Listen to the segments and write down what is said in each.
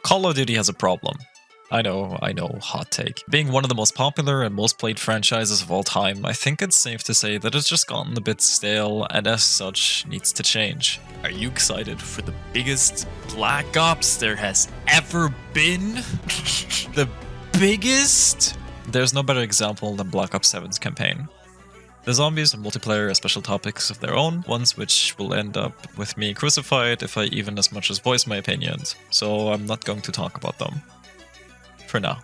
Call of Duty has a problem. I know, hot take. Being one of the most popular and most played franchises of all time, I think it's safe to say that it's just gotten a bit stale and as such needs to change. Are you excited for the biggest Black Ops there has ever been? The biggest? There's no better example than Black Ops 7's campaign. The zombies and multiplayer are special topics of their own, ones which will end up with me crucified if I even as much as voice my opinions, so I'm not going to talk about them. For now.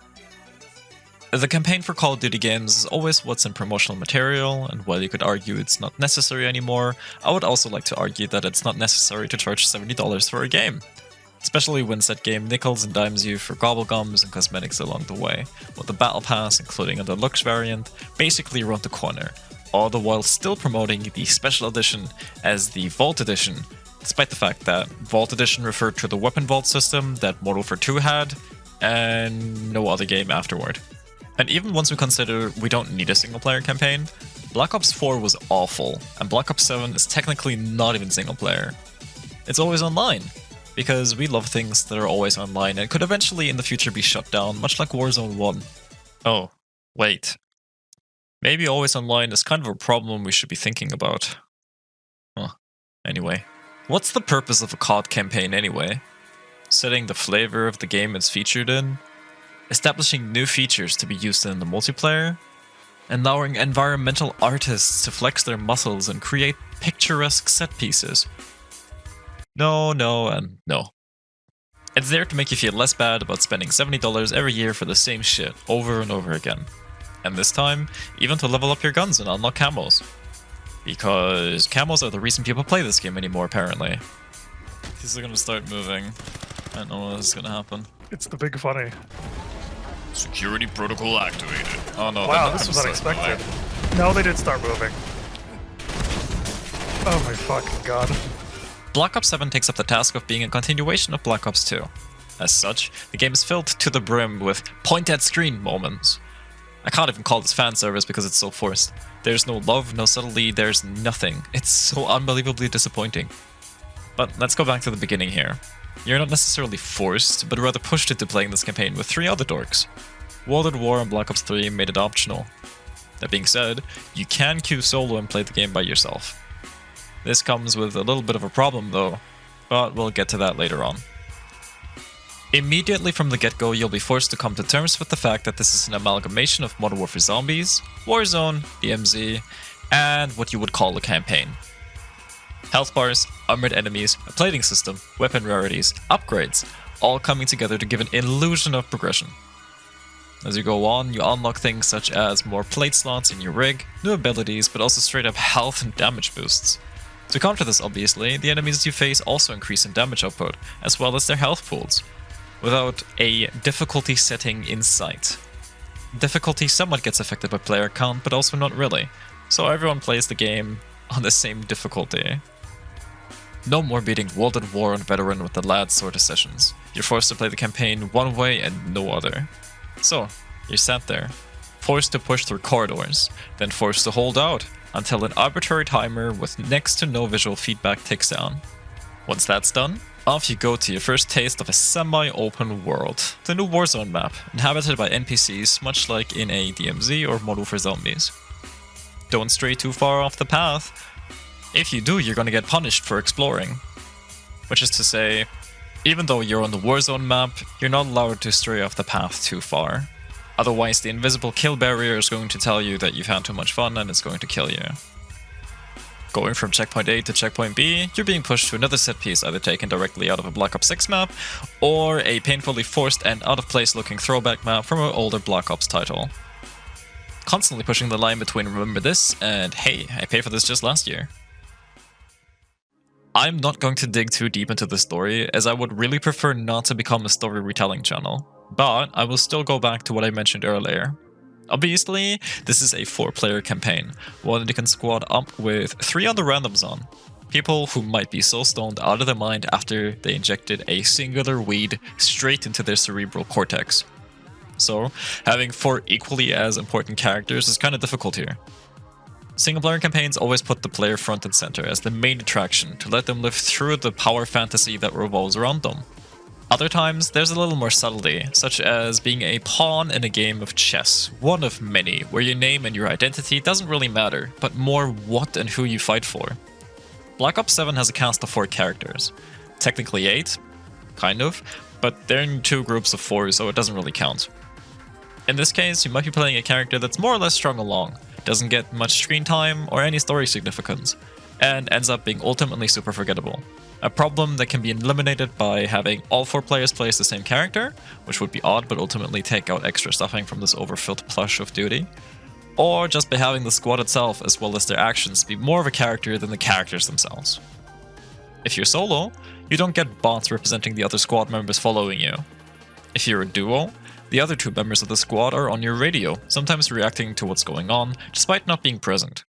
The campaign for Call of Duty games is always what's in promotional material, and while you could argue it's not necessary anymore, I would also like to argue that it's not necessary to charge $70 for a game. Especially when said game nickels and dimes you for gobblegums and cosmetics along the way, with the Battle Pass, including a deluxe variant, basically around the corner, all the while still promoting the Special Edition as the Vault Edition, despite the fact that Vault Edition referred to the Weapon Vault system that Modern Warfare 2 had, and no other game afterward. And even once we consider we don't need a single player campaign, Black Ops 4 was awful, and Black Ops 7 is technically not even single player. It's always online, because we love things that are always online and could eventually in the future be shut down, much like Warzone 1. Oh, wait. Maybe always online is kind of a problem we should be thinking about. Huh. Anyway. What's the purpose of a COD campaign anyway? Setting the flavor of the game it's featured in, establishing new features to be used in the multiplayer, and allowing environmental artists to flex their muscles and create picturesque set pieces. No, and no. It's there to make you feel less bad about spending $70 every year for the same shit over and over again. And this time, even to level up your guns and unlock camos. Because camos are the reason people play this game anymore, apparently. These are gonna start moving. I don't know what is gonna happen. It's the big funny. Security protocol activated. Oh no, wow, this was unexpected. No, they did start moving. Oh my fucking god. Black Ops 7 takes up the task of being a continuation of Black Ops 2. As such, the game is filled to the brim with point-at-screen moments. I can't even call this fan service because it's so forced. There's no love, no subtlety, there's nothing. It's so unbelievably disappointing. But let's go back to the beginning here. You're not necessarily forced, but rather pushed into playing this campaign with 3 other dorks. World at War and Black Ops 3 made it optional. That being said, you can queue solo and play the game by yourself. This comes with a little bit of a problem though, but we'll get to that later on. Immediately from the get-go, you'll be forced to come to terms with the fact that this is an amalgamation of Modern Warfare Zombies, Warzone, DMZ, and what you would call a campaign. Health bars, armored enemies, a plating system, weapon rarities, upgrades, all coming together to give an illusion of progression. As you go on, you unlock things such as more plate slots in your rig, new abilities, but also straight up health and damage boosts. To counter this obviously, the enemies you face also increase in damage output, as well as their health pools, without a difficulty setting in sight. Difficulty somewhat gets affected by player count, but also not really, so everyone plays the game on the same difficulty. No more beating World at War on Veteran with the lads sort of sessions. You're forced to play the campaign one way and no other. So, you're sat there, forced to push through corridors, then forced to hold out until an arbitrary timer with next to no visual feedback ticks down. Once that's done, off you go to your first taste of a semi-open world, the new Warzone map, inhabited by NPCs much like in a DMZ or Modern Warfare Zombies. Don't stray too far off the path. If you do, you're gonna get punished for exploring. Which is to say, even though you're on the Warzone map, you're not allowed to stray off the path too far. Otherwise, the invisible kill barrier is going to tell you that you've had too much fun and it's going to kill you. Going from checkpoint A to checkpoint B, you're being pushed to another set piece either taken directly out of a Black Ops 6 map, or a painfully forced and out-of-place looking throwback map from an older Black Ops title. Constantly pushing the line between remember this and hey, I paid for this just last year. I'm not going to dig too deep into the story, as I would really prefer not to become a story retelling channel, but I will still go back to what I mentioned earlier. Obviously, this is a 4-player campaign, one that you can squad up with 3 other randoms on. People who might be so stoned out of their mind after they injected a singular weed straight into their cerebral cortex. So, having 4 equally as important characters is kind of difficult here. Single-player campaigns always put the player front and center as the main attraction to let them live through the power fantasy that revolves around them. Other times, there's a little more subtlety, such as being a pawn in a game of chess, one of many, where your name and your identity doesn't really matter, but more what and who you fight for. Black Ops 7 has a cast of 4 characters. Technically 8, kind of, but they're in 2 groups of 4, so it doesn't really count. In this case, you might be playing a character that's more or less strung along, doesn't get much screen time or any story significance, and ends up being ultimately super forgettable. A problem that can be eliminated by having all 4 players play as the same character, which would be odd but ultimately take out extra stuffing from this overfilled plush of duty, or just by having the squad itself as well as their actions be more of a character than the characters themselves. If you're solo, you don't get bots representing the other squad members following you. If you're a duo, the other 2 members of the squad are on your radio, sometimes reacting to what's going on, despite not being present.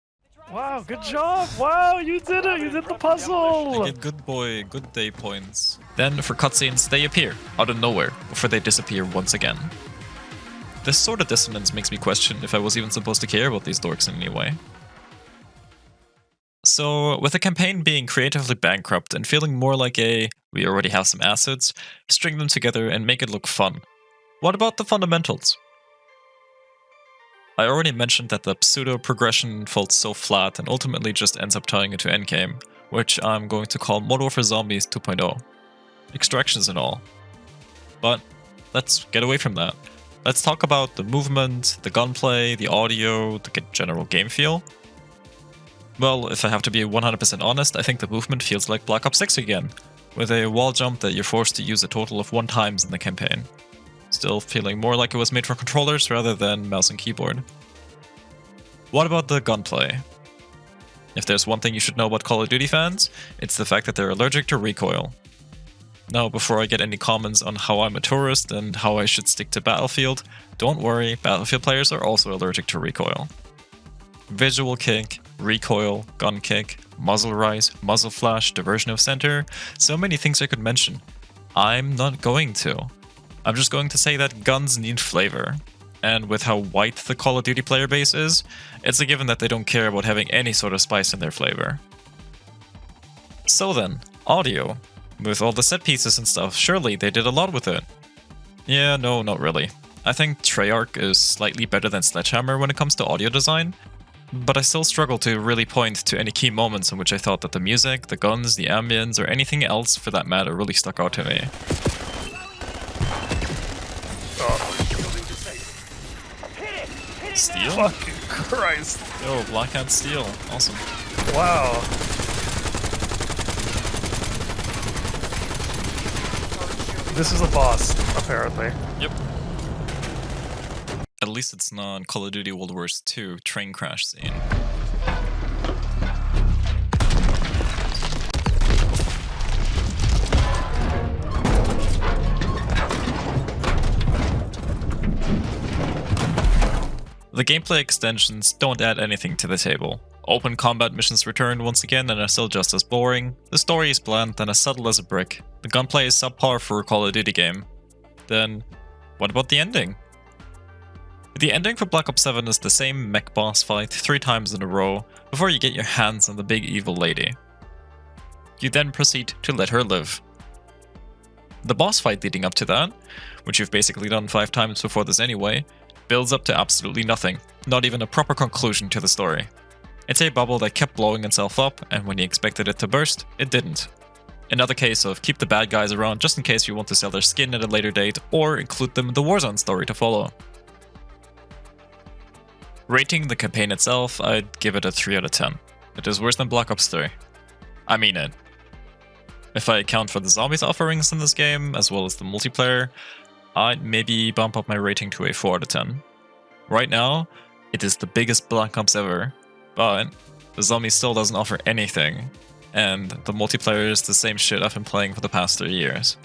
Wow, good job! Wow, you did it! You did the puzzle! I get good boy, good day points. Then, for cutscenes, they appear, out of nowhere, before they disappear once again. This sort of dissonance makes me question if I was even supposed to care about these dorks in any way. So, with the campaign being creatively bankrupt and feeling more like a we already have some assets, string them together and make it look fun. What about the fundamentals? I already mentioned that the pseudo-progression falls so flat and ultimately just ends up tying into endgame, which I'm going to call Modern Warfare Zombies 2.0. Extractions and all. But let's get away from that. Let's talk about the movement, the gunplay, the audio, the general game feel. Well, if I have to be 100% honest, I think the movement feels like Black Ops 6 again, with a wall jump that you're forced to use a total of 1 times in the campaign. Still feeling more like it was made for controllers rather than mouse and keyboard. What about the gunplay? If there's one thing you should know about Call of Duty fans, it's the fact that they're allergic to recoil. Now, before I get any comments on how I'm a tourist and how I should stick to Battlefield, don't worry, Battlefield players are also allergic to recoil. Visual kick, recoil, gun kick, muzzle rise, muzzle flash, diversion of center, so many things I could mention. I'm not going to. I'm just going to say that guns need flavor. And with how white the Call of Duty player base is, it's a given that they don't care about having any sort of spice in their flavor. So then, audio. With all the set pieces and stuff, surely they did a lot with it. Yeah, no, not really. I think Treyarch is slightly better than Sledgehammer when it comes to audio design, but I still struggle to really point to any key moments in which I thought that the music, the guns, the ambience, or anything else for that matter really stuck out to me. Steel? Fucking Christ. Yo, Black Hat Steel. Awesome. Wow. This is a boss, apparently. Yep. At least it's not Call of Duty World War II train crash scene. The gameplay extensions don't add anything to the table. Open combat missions return once again and are still just as boring. The story is bland and as subtle as a brick. The gunplay is subpar for a Call of Duty game. Then, what about the ending? The ending for Black Ops 7 is the same mech boss fight 3 times in a row before you get your hands on the big evil lady. You then proceed to let her live. The boss fight leading up to that, which you've basically done 5 times before this anyway, builds up to absolutely nothing, not even a proper conclusion to the story. It's a bubble that kept blowing itself up, and when you expected it to burst, it didn't. Another case of keep the bad guys around just in case you want to sell their skin at a later date, or include them in the Warzone story to follow. Rating the campaign itself, I'd give it a 3 out of 10. It is worse than Black Ops 3. I mean it. If I account for the zombies offerings in this game, as well as the multiplayer, I'd maybe bump up my rating to a 4 out of 10. Right now, it is the biggest Black Ops ever, but the zombie still doesn't offer anything, and the multiplayer is the same shit I've been playing for the past 3 years.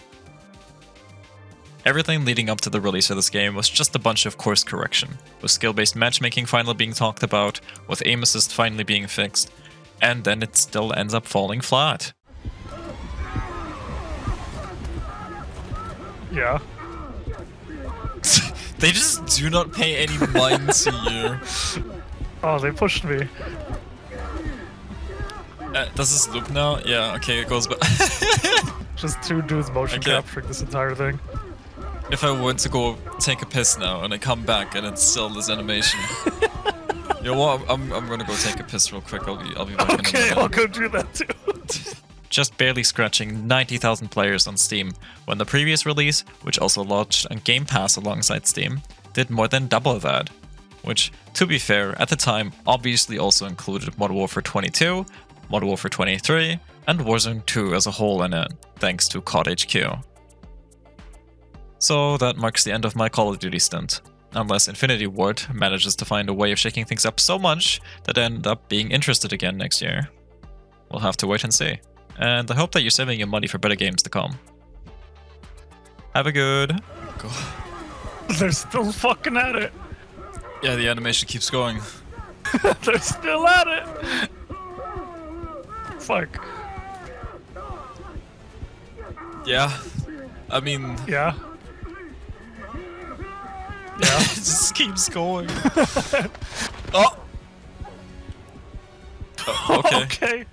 Everything leading up to the release of this game was just a bunch of course correction, with skill-based matchmaking finally being talked about, with aim assist finally being fixed, and then it still ends up falling flat. Yeah. They just do not pay any mind to you. Oh, they pushed me. Does this loop now? Yeah, okay, it goes back. Just two dudes motion Okay. capturing this entire thing. If I were to go take a piss now and I come back and it's still this animation. You know what? I'm gonna go take a piss real quick. I'll be back in a Okay, minute. I'll go do that too. Just barely scratching 90,000 players on Steam, when the previous release, which also launched on Game Pass alongside Steam, did more than double that. Which, to be fair, at the time obviously also included Modern Warfare 22, Modern Warfare 23, and Warzone 2 as a whole in it, thanks to COD HQ. So that marks the end of my Call of Duty stint, unless Infinity Ward manages to find a way of shaking things up so much that I end up being interested again next year. We'll have to wait and see. And I hope that you're saving your money for better games to come. Have a good... They're still fucking at it. Yeah, the animation keeps going. They're still at it. Fuck. Yeah. I mean... Yeah. it just keeps going. Oh! Okay. Okay.